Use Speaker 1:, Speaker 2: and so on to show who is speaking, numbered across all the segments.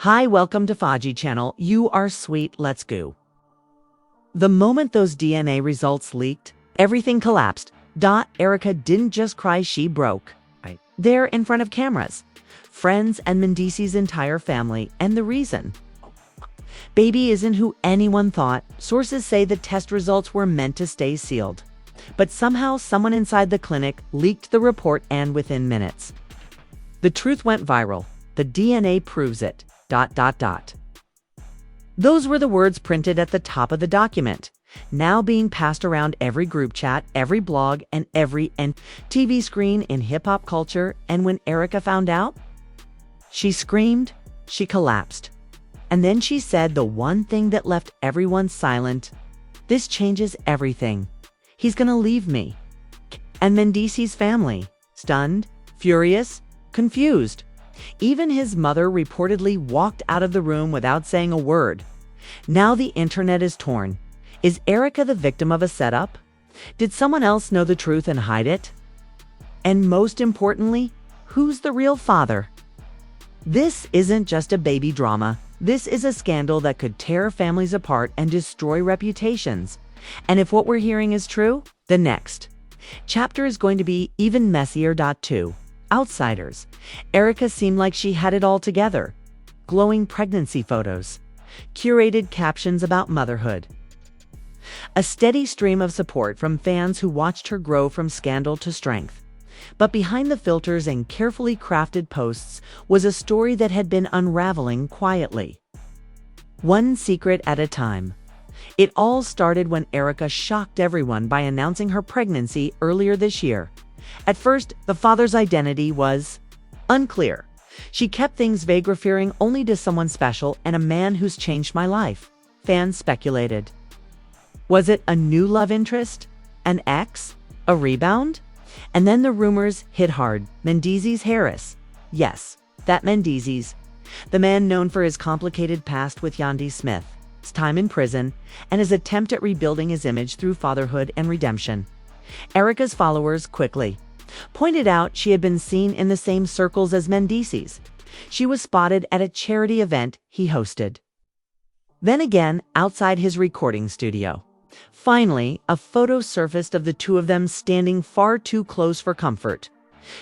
Speaker 1: Hi, welcome to Faji channel. You are sweet, let's go. The moment those DNA results leaked, everything collapsed. Erica didn't just cry, she broke. There in front of cameras, friends and Mendeecees' entire family, and the reason. Baby isn't who anyone thought. Sources say the test results were meant to stay sealed. But somehow someone inside the clinic leaked the report, and within minutes, the truth went viral. The DNA proves it. ... Those were the words printed at the top of the document, now being passed around every group chat, every blog, and every TV screen in hip-hop culture. And when Erica found out, she screamed, she collapsed. And then she said the one thing that left everyone silent: "This changes everything. He's gonna leave me." And Mendeecees' family, stunned, furious, confused. Even his mother reportedly walked out of the room without saying a word. Now the internet is torn. Is Erica the victim of a setup? Did someone else know the truth and hide it? And most importantly, who's the real father? This isn't just a baby drama. This is a scandal that could tear families apart and destroy reputations. And if what we're hearing is true, the next chapter is going to be even messier. Outsiders. Erica seemed like she had it all together. Glowing pregnancy photos, curated captions about motherhood, a steady stream of support from fans who watched her grow from scandal to strength. But behind the filters and carefully crafted posts was a story that had been unraveling quietly, one secret at a time. It all started when Erica shocked everyone by announcing her pregnancy earlier this year. At first, the father's identity was unclear. She kept things vague, referring only to someone special and a man who's changed my life. Fans speculated. Was it a new love interest? An ex? A rebound? And then the rumors hit hard. Mendeecees Harris. Yes, that Mendeecees. The man known for his complicated past with Yandy Smith, his time in prison, and his attempt at rebuilding his image through fatherhood and redemption. Erica's followers quickly pointed out she had been seen in the same circles as Mendeecees. She was spotted at a charity event he hosted. Then again, outside his recording studio. Finally, a photo surfaced of the two of them standing far too close for comfort,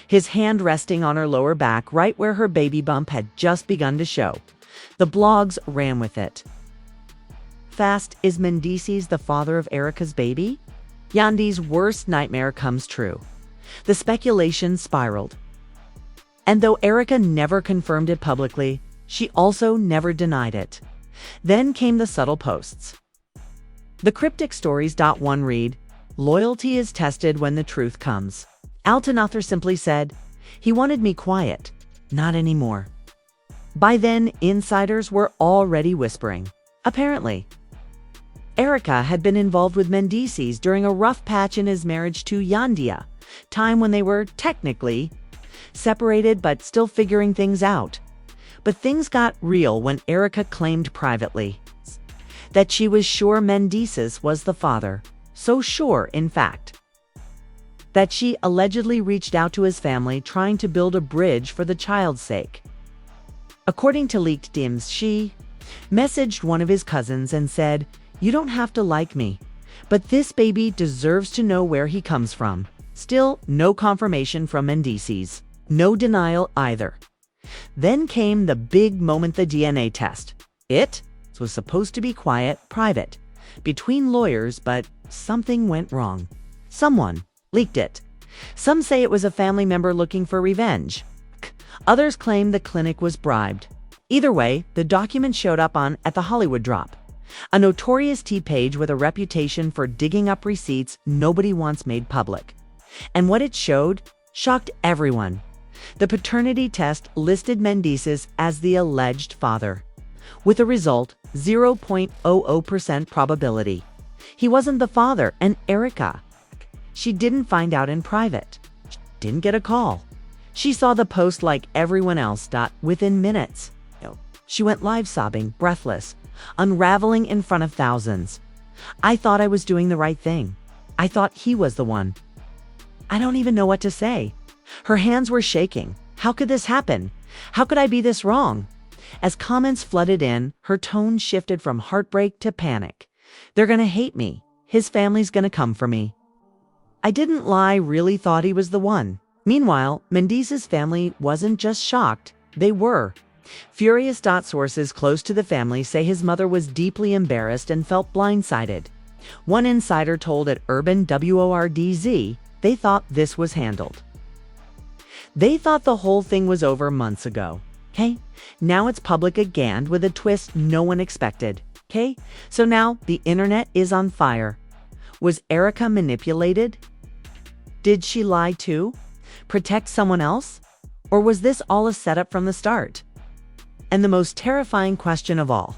Speaker 1: his hand resting on her lower back right where her baby bump had just begun to show. The blogs ran with it. Fast, is Mendeecees the father of Erica's baby? Yandy's worst nightmare comes true. The speculation spiraled. And though Erica never confirmed it publicly, she also never denied it. Then came the subtle posts. The cryptic stories. One read, "Loyalty is tested when the truth comes." Altanather simply said, "He wanted me quiet. Not anymore." By then, insiders were already whispering. Apparently, Erica had been involved with Mendeecees during a rough patch in his marriage to Yandia, time when they were technically separated but still figuring things out. But things got real when Erica claimed privately that she was sure Mendeecees was the father. So sure, in fact, that she allegedly reached out to his family trying to build a bridge for the child's sake. According to leaked DMs, she messaged one of his cousins and said, "You don't have to like me, but this baby deserves to know where he comes from." Still, no confirmation from Mendeecees. No denial either. Then came the big moment, the DNA test. It was supposed to be quiet, private, between lawyers, but something went wrong. Someone leaked it. Some say it was a family member looking for revenge. Others claim the clinic was bribed. Either way, the document showed up at the Hollywood Drop, a notorious tea page with a reputation for digging up receipts nobody wants made public. And what it showed shocked everyone. The paternity test listed Mendeecees as the alleged father, with a result 0.00% probability. He wasn't the father, and Erica, she didn't find out in private. She didn't get a call. She saw the post like everyone else. Within minutes, she went live sobbing, breathless, unraveling in front of thousands. "I thought I was doing the right thing. I thought he was the one. I don't even know what to say." Her hands were shaking. "How could this happen? How could I be this wrong?" As comments flooded in, her tone shifted from heartbreak to panic. "They're gonna hate me. His family's gonna come for me." I didn't lie, really thought he was the one. Meanwhile, Mendeecees' family wasn't just shocked, they were. Furious. Sources close to the family say his mother was deeply embarrassed and felt blindsided. One insider told at Urban WORDZ they thought this was handled. They thought the whole thing was over months ago. Okay? Now it's public again with a twist no one expected. Okay? So now the internet is on fire. Was Erica manipulated? Did she lie too? Protect someone else? Or was this all a setup from the start? And the most terrifying question of all,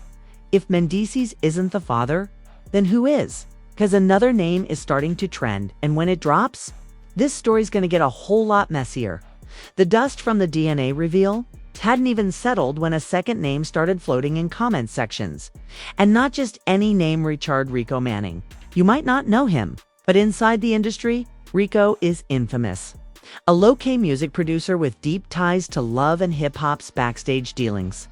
Speaker 1: if Mendeecees isn't the father, then who is? Because another name is starting to trend, and when it drops, this story's going to get a whole lot messier. The dust from the DNA reveal hadn't even settled when a second name started floating in comment sections. And not just any name, Richard Rico Manning. You might not know him, but inside the industry, Rico is infamous. A low-key music producer with deep ties to love and hip-hop's backstage dealings.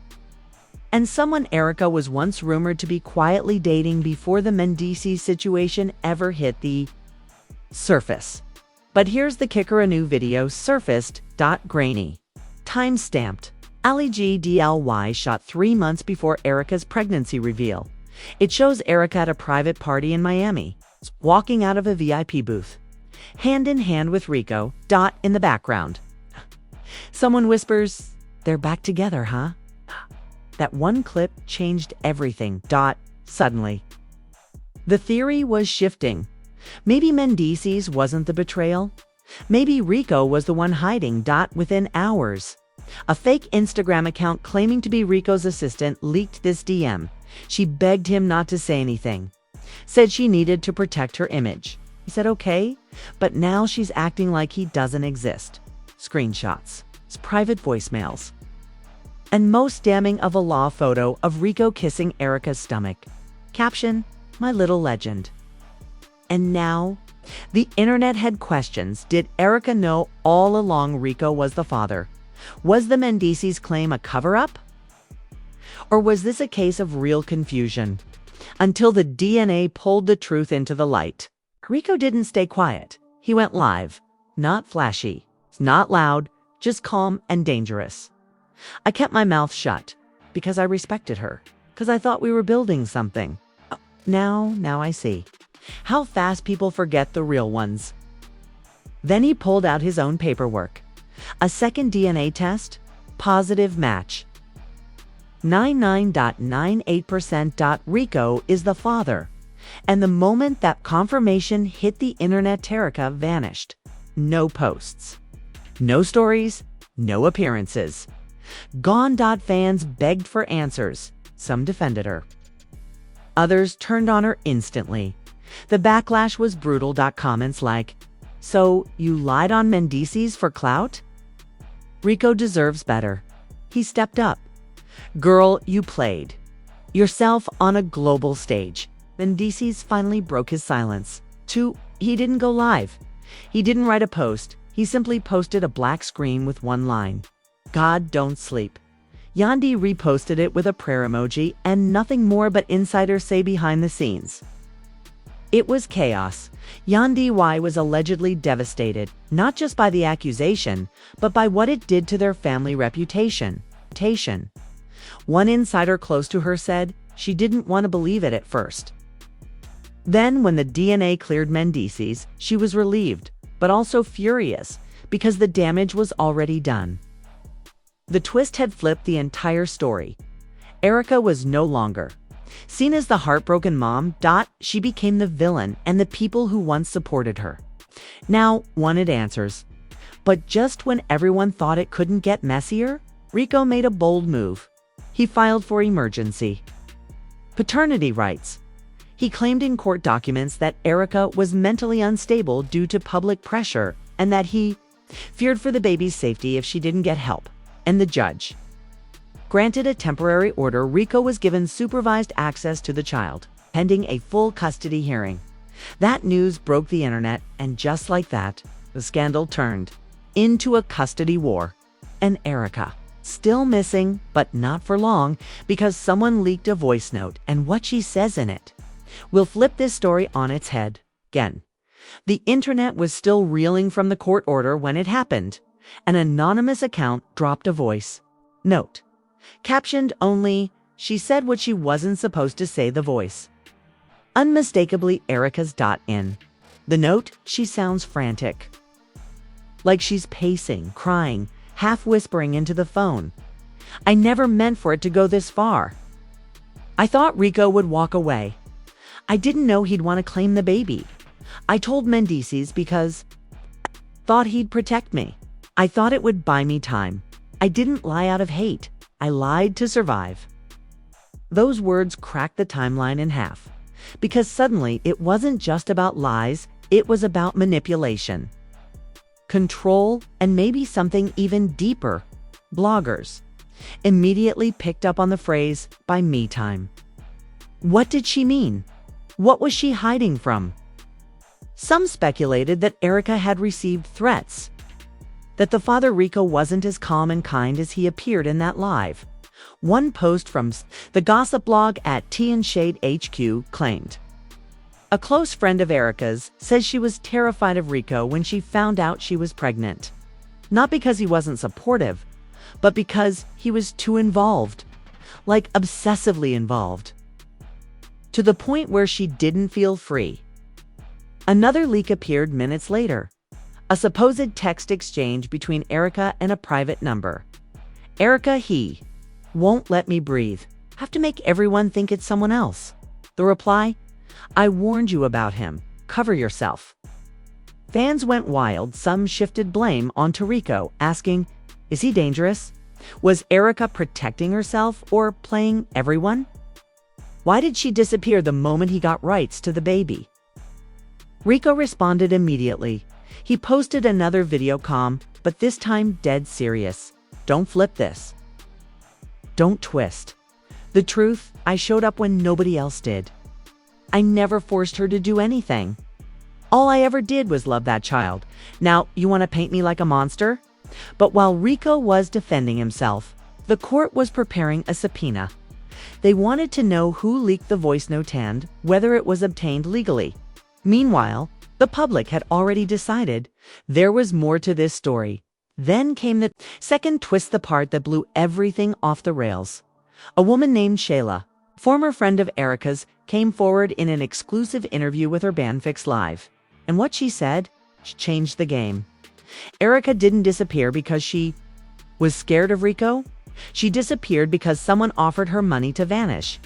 Speaker 1: And someone Erica was once rumored to be quietly dating before the Mendeecees situation ever hit the surface. But here's the kicker: a new video surfaced. Grainy. Time-stamped. Ali GDLY shot 3 months before Erica's pregnancy reveal. It shows Erica at a private party in Miami, walking out of a VIP booth, hand in hand with Rico. In the background. Someone whispers, "They're back together, huh?" That one clip changed everything. Suddenly. The theory was shifting. Maybe Mendeecees wasn't the betrayal. Maybe Rico was the one hiding. Within hours, a fake Instagram account claiming to be Rico's assistant leaked this DM. She begged him not to say anything. Said she needed to protect her image. He said okay, but now she's acting like he doesn't exist. Screenshots, private voicemails, and most damning of a law photo of Rico kissing Erica's stomach. Caption, "My little legend." And now, the internet had questions. Did Erica know all along Rico was the father? Was the Mendeecees claim a cover-up? Or was this a case of real confusion? Until the DNA pulled the truth into the light. Rico didn't stay quiet. He went live. Not flashy, not loud, just calm and dangerous. I kept my mouth shut because I respected her, because I thought we were building something. Now I see how fast people forget the real ones. Then he pulled out his own paperwork. A second DNA test, positive match. 99.98%. Rico is the father. And the moment that confirmation hit the internet, Erica vanished. No posts, no stories, no appearances. Gone. Fans begged for answers. Some defended her. Others turned on her instantly. The backlash was brutal. Comments like, "So you lied on Mendeecees for clout?" Rico deserves better. He stepped up. "Girl, you played yourself on a global stage." Mendeecees finally broke his silence. 2. He didn't go live. He didn't write a post. He simply posted a black screen with one line. "God don't sleep." Yandi reposted it with a prayer emoji and nothing more, but insiders say behind the scenes it was chaos. Yandi was allegedly devastated, not just by the accusation, but by what it did to their family reputation. One insider close to her said she didn't want to believe it at first. Then, when the DNA cleared Mendeecees, she was relieved, but also furious, because the damage was already done. The twist had flipped the entire story. Erica was no longer seen as the heartbroken mom. She became the villain, and the people who once supported her now wanted answers. But just when everyone thought it couldn't get messier, Rico made a bold move. He filed for emergency paternity rights. He claimed in court documents that Erica was mentally unstable due to public pressure and that he feared for the baby's safety if she didn't get help. And the judge granted a temporary order. Rico was given supervised access to the child, pending a full custody hearing. That news broke the internet, and just like that, the scandal turned into a custody war. And Erica Still missing, but not for long, because someone leaked a voice note and what she says in it. We'll flip this story on its head. Again, the internet was still reeling from the court order when it happened. An anonymous account dropped a voice note, captioned only, "She said what she wasn't supposed to say," the voice. Unmistakably Erica's. In the note, she sounds frantic. Like she's pacing, crying, half whispering into the phone. "I never meant for it to go this far. I thought Rico would walk away. I didn't know he'd want to claim the baby. I told Mendeecees because thought he'd protect me. I thought it would buy me time. I didn't lie out of hate. I lied to survive." Those words cracked the timeline in half, because suddenly it wasn't just about lies, it was about manipulation, control, and maybe something even deeper. Bloggers immediately picked up on the phrase, "by me time." What did she mean? What was she hiding from? Some speculated that Erica had received threats, that the father Rico wasn't as calm and kind as he appeared in that live. One post from the gossip blog at Tea and Shade HQ claimed, "A close friend of Erica's says she was terrified of Rico when she found out she was pregnant. Not because he wasn't supportive, but because he was too involved, like obsessively involved, to the point where she didn't feel free." Another leak appeared minutes later, a supposed text exchange between Erica and a private number. "Erica, he won't let me breathe. Have to make everyone think it's someone else." The reply, "I warned you about him. Cover yourself." Fans went wild. Some shifted blame onto Rico, asking, is he dangerous? Was Erica protecting herself or playing everyone? Why did she disappear the moment he got rights to the baby? Rico responded immediately. He posted another video but this time dead serious. "Don't flip this. Don't twist. The truth, I showed up when nobody else did. I never forced her to do anything. All I ever did was love that child. Now, you want to paint me like a monster?" But while Rico was defending himself, the court was preparing a subpoena. They wanted to know who leaked the voice note and whether it was obtained legally. Meanwhile, the public had already decided there was more to this story. Then came the second twist, the part that blew everything off the rails. A woman named Shayla, former friend of Erica's, came forward in an exclusive interview with her band Fix Live. And what she said changed the game. Erica didn't disappear because she was scared of Rico. She disappeared because someone offered her money to vanish.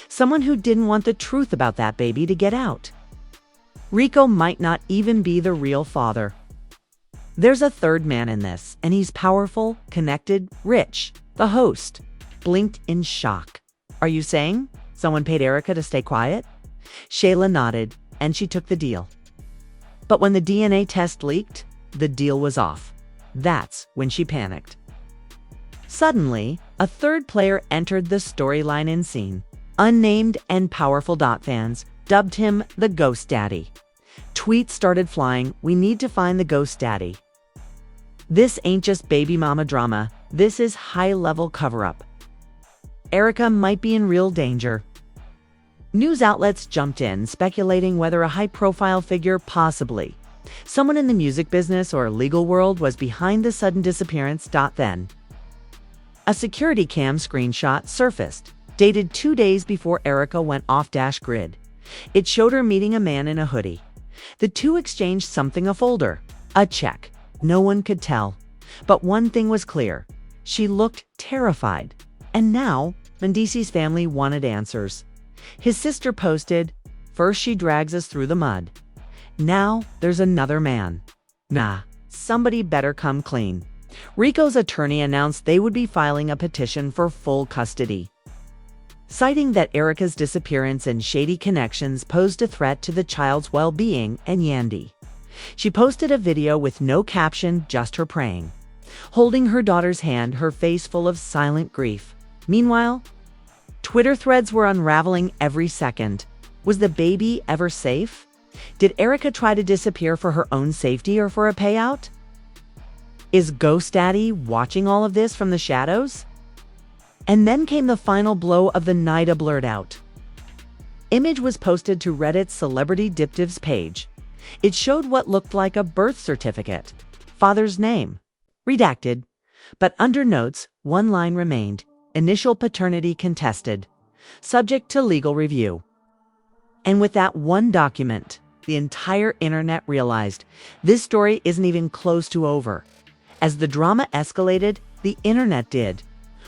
Speaker 1: Someone who didn't want the truth about that baby to get out. Rico might not even be the real father. There's a third man in this, and he's powerful, connected, rich. The host blinked in shock. "Are you saying someone paid Erica to stay quiet?" Shayla nodded, and she took the deal. But when the DNA test leaked, the deal was off. That's when she panicked. Suddenly, a third player entered the storyline in scene. Unnamed and powerful. Fans dubbed him the Ghost Daddy. Tweets started flying, "We need to find the Ghost Daddy. This ain't just baby mama drama. This is high-level cover-up. Erica might be in real danger." News outlets jumped in, speculating whether a high-profile figure, possibly someone in the music business or legal world, was behind the sudden disappearance. Then, a security cam screenshot surfaced, dated 2 days before Erica went off grid. It showed her meeting a man in a hoodie. The two exchanged something, a folder, a check. No one could tell. But one thing was clear. She looked terrified. And now, Mendeecees' family wanted answers. His sister posted, "First she drags us through the mud. Now there's another man. Nah, somebody better come clean." Rico's attorney announced they would be filing a petition for full custody, citing that Erica's disappearance and shady connections posed a threat to the child's well-being and Yandy. She posted a video with no caption, just her praying, holding her daughter's hand, her face full of silent grief. Meanwhile, Twitter threads were unraveling every second. Was the baby ever safe? Did Erica try to disappear for her own safety or for a payout? Is Ghost Daddy watching all of this from the shadows? And then came the final blow of the night, a blurred out image was posted to Reddit's Celebrity Diptivs page. It showed what looked like a birth certificate. Father's name redacted, but under notes, one line remained: initial paternity contested, subject to legal review. And with that one document, the entire internet realized this story isn't even close to over. As the drama escalated, the internet did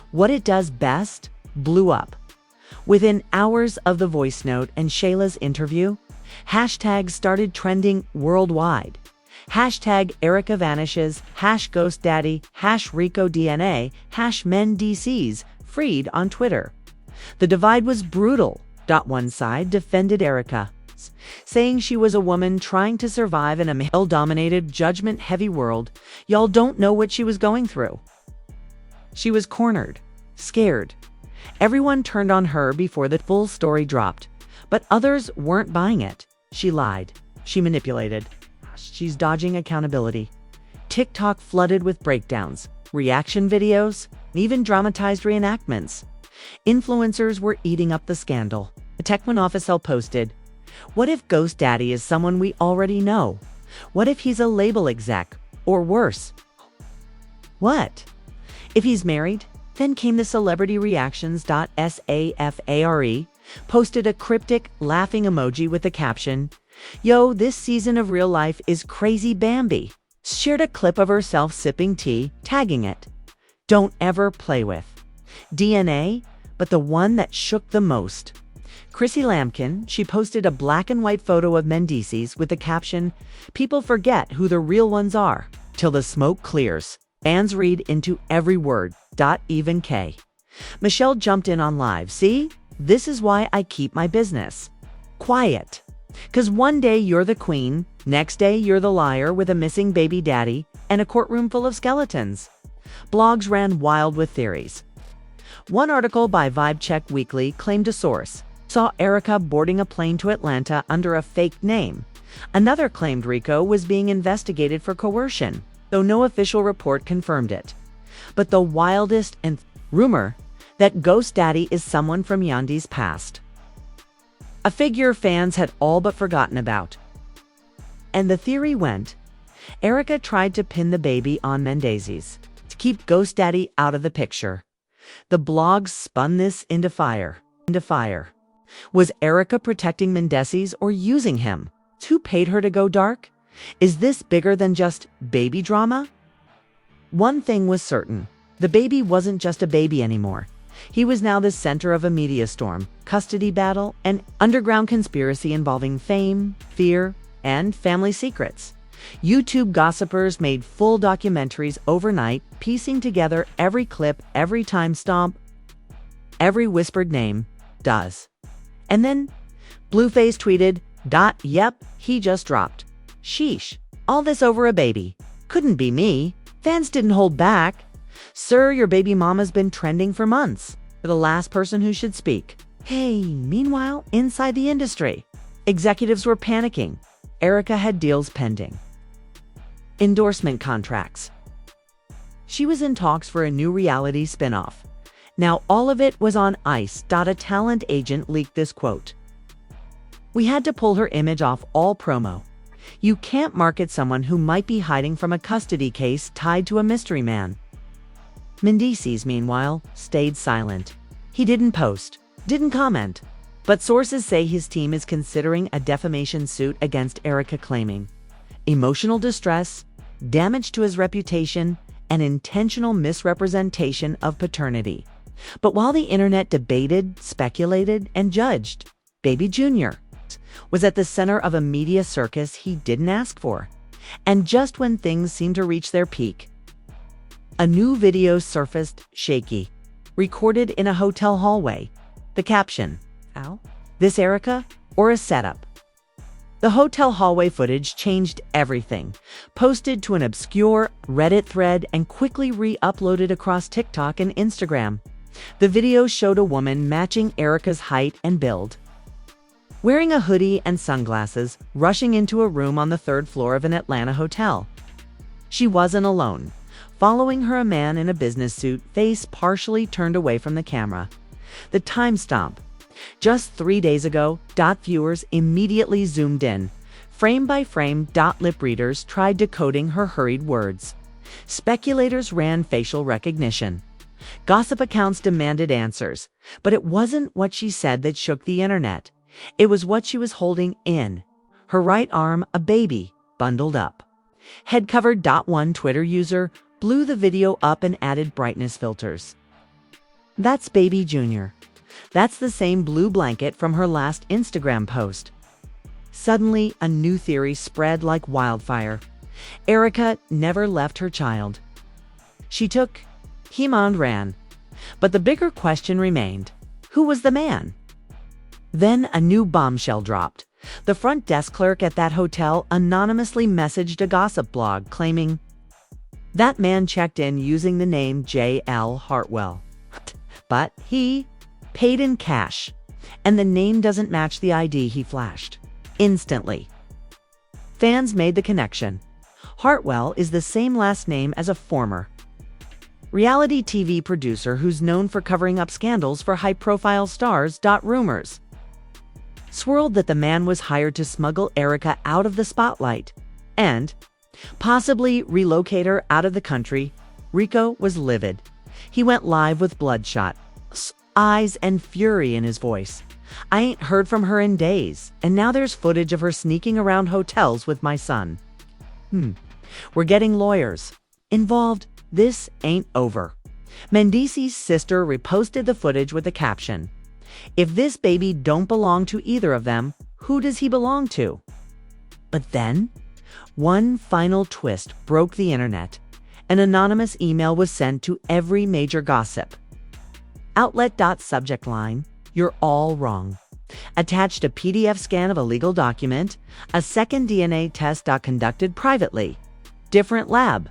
Speaker 1: what it does best: blew up. Within hours of the voice note and Shayla's interview, hashtags started trending worldwide. Hashtag Erica vanishes, #GhostDaddy, #RicoDNA, #Mendeecees, freed on Twitter. The divide was brutal. One side defended Erica, saying she was a woman trying to survive in a male-dominated, judgment-heavy world. Y'all don't know what she was going through. She was cornered, scared. Everyone turned on her before the full story dropped, but others weren't buying it. She lied. She manipulated. She's dodging accountability. TikTok flooded with breakdowns, reaction videos, and even dramatized reenactments. Influencers were eating up the scandal. The Techman official posted, "What if Ghost Daddy is someone we already know? What if he's a label exec? Or worse, what if he's married?" Then came the celebrity reactions. Safari posted a cryptic laughing emoji with the caption, "Yo, this season of real life is crazy Bambi." Shared a clip of herself sipping tea, tagging it, "Don't ever play with DNA, but the one that shook the most." Chrissy Lampkin, she posted a black and white photo of Mendeecees with the caption, "People forget who the real ones are till the smoke clears. Fans read into every word. Even K. Michelle jumped in on live. "See, this is why I keep my business quiet. 'Cause one day you're the queen, next day you're the liar with a missing baby daddy and a courtroom full of skeletons." Blogs ran wild with theories. One article by Vibe Check Weekly claimed a source saw Erica boarding a plane to Atlanta under a fake name. Another claimed Rico was being investigated for coercion, though no official report confirmed it. But the wildest and rumor that Ghost Daddy is someone from Yandy's past, a figure fans had all but forgotten about. And the theory went, Erica tried to pin the baby on Mendeecees to keep Ghost Daddy out of the picture. The blogs spun this into fire. Was Erica protecting Mendeecees or using him? Who paid her to go dark? Is this bigger than just baby drama? One thing was certain: the baby wasn't just a baby anymore. He was now the center of a media storm, custody battle, and underground conspiracy involving fame, fear, and family secrets. YouTube gossipers made full documentaries overnight, piecing together every clip, every time stomp, every whispered name. And then Blueface tweeted, "Yep, he just dropped. Sheesh, all this over a baby. Couldn't be me." Fans didn't hold back. "Sir, your baby mama's been trending for months. You're the last person who should speak." Hey, meanwhile, inside the industry, executives were panicking. Erica had deals pending. Endorsement contracts. She was in talks for a new reality spinoff. Now all of it was on ice. A talent agent leaked this quote: "We had to pull her image off all promo. You can't market someone who might be hiding from a custody case tied to a mystery man." Mendeecees, meanwhile, stayed silent. He didn't post, didn't comment, but sources say his team is considering a defamation suit against Erica, claiming emotional distress, damage to his reputation, and intentional misrepresentation of paternity. But while the internet debated, speculated, and judged, Baby Jr. was at the center of a media circus he didn't ask for. And just when things seemed to reach their peak, a new video surfaced, shaky, recorded in a hotel hallway. The caption, "Ow, this Erica or a setup?" The hotel hallway footage changed everything, posted to an obscure Reddit thread and quickly re-uploaded across TikTok and Instagram. The video showed a woman matching Erica's height and build, wearing a hoodie and sunglasses, rushing into a room on the third floor of an Atlanta hotel. She wasn't alone. Following her, a man in a business suit, face partially turned away from the camera. The timestamp. Just 3 days ago. Viewers immediately zoomed in. Frame by frame. Lip readers tried decoding her hurried words. Speculators ran facial recognition. Gossip accounts demanded answers. But it wasn't what she said that shook the internet. It was what she was holding in. Her right arm, a baby, bundled up. Head covered. One Twitter user blew the video up and added brightness filters. That's Baby Jr. That's the same blue blanket from her last Instagram post. Suddenly, a new theory spread like wildfire. Erica never left her child. She took him and ran. But the bigger question remained. Who was the man? Then a new bombshell dropped. The front desk clerk at that hotel anonymously messaged a gossip blog claiming that man checked in using the name J.L. Hartwell. But he paid in cash, and the name doesn't match the ID he flashed. Instantly, fans made the connection. Hartwell is the same last name as a former reality TV producer who's known for covering up scandals for high-profile stars. Rumors swirled that the man was hired to smuggle Erica out of the spotlight and possibly relocate her out of the country. Rico was livid. He went live with bloodshot eyes and fury in his voice. I ain't heard from her in days, and now there's footage of her sneaking around hotels with my son. We're getting lawyers involved. This ain't over. Mendeecees' sister reposted the footage with the caption, "If this baby don't belong to either of them, who does he belong to?" But then, one final twist broke the internet. An anonymous email was sent to every major gossip outlet. Subject line, "You're all wrong." Attached a PDF scan of a legal document, a second DNA test conducted privately, different lab,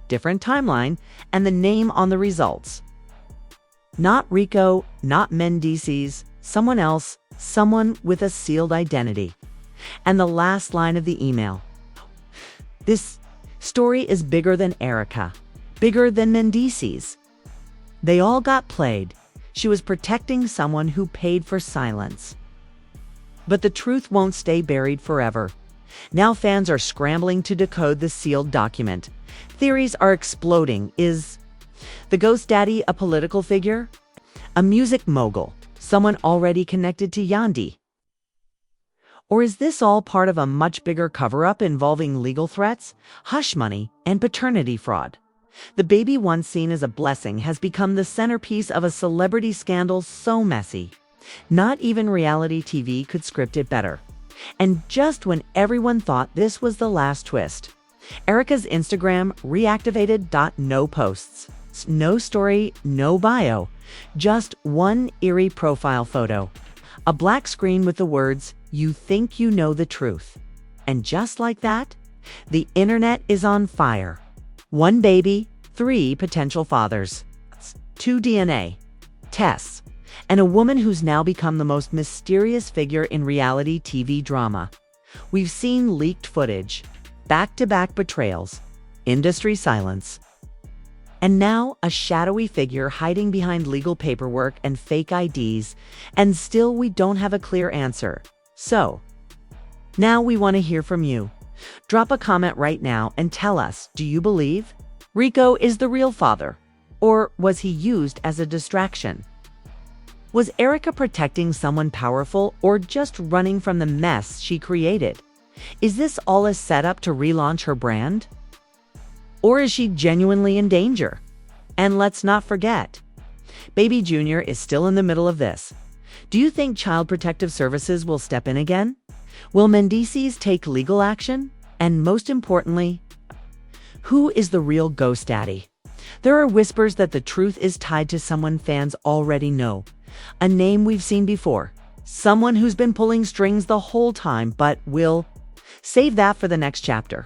Speaker 1: different timeline, and the name on the results. Not Rico, not Mendeecees, someone else, someone with a sealed identity. And the last line of the email. This story is bigger than Erica, bigger than Mendeecees. They all got played. She was protecting someone who paid for silence. But the truth won't stay buried forever. Now fans are scrambling to decode the sealed document. Theories are exploding. Is the ghost daddy a political figure? A music mogul? Someone already connected to Yandi? Or is this all part of a much bigger cover-up involving legal threats, hush money, and paternity fraud? The baby once seen as a blessing has become the centerpiece of a celebrity scandal so messy. Not even reality TV could script it better. And just when everyone thought this was the last twist, Erica's Instagram reactivated. No posts, no story, no bio, just one eerie profile photo. A black screen with the words, "You think you know the truth." And just like that, the internet is on fire. 1 baby, 3 potential fathers, 2 DNA tests, and a woman who's now become the most mysterious figure in reality TV drama. We've seen leaked footage, back-to-back betrayals, industry silence, and now a shadowy figure hiding behind legal paperwork and fake IDs, and still we don't have a clear answer. So, now we want to hear from you. Drop a comment right now and tell us, do you believe Rico is the real father? Or was he used as a distraction? Was Erica protecting someone powerful or just running from the mess she created? Is this all a setup to relaunch her brand? Or is she genuinely in danger? And let's not forget, Baby Jr. is still in the middle of this. Do you think Child Protective Services will step in again? Will Mendeecees take legal action? And most importantly, who is the real ghost daddy? There are whispers that the truth is tied to someone fans already know. A name we've seen before. Someone who's been pulling strings the whole time, but we'll save that for the next chapter.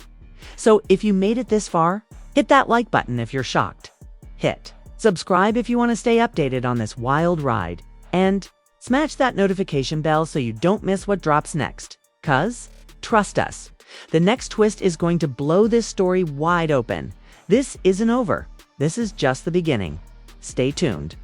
Speaker 1: So if you made it this far, hit that like button if you're shocked. Hit subscribe if you want to stay updated on this wild ride. And smash that notification bell so you don't miss what drops next. 'Cause, trust us, the next twist is going to blow this story wide open. This isn't over. This is just the beginning. Stay tuned.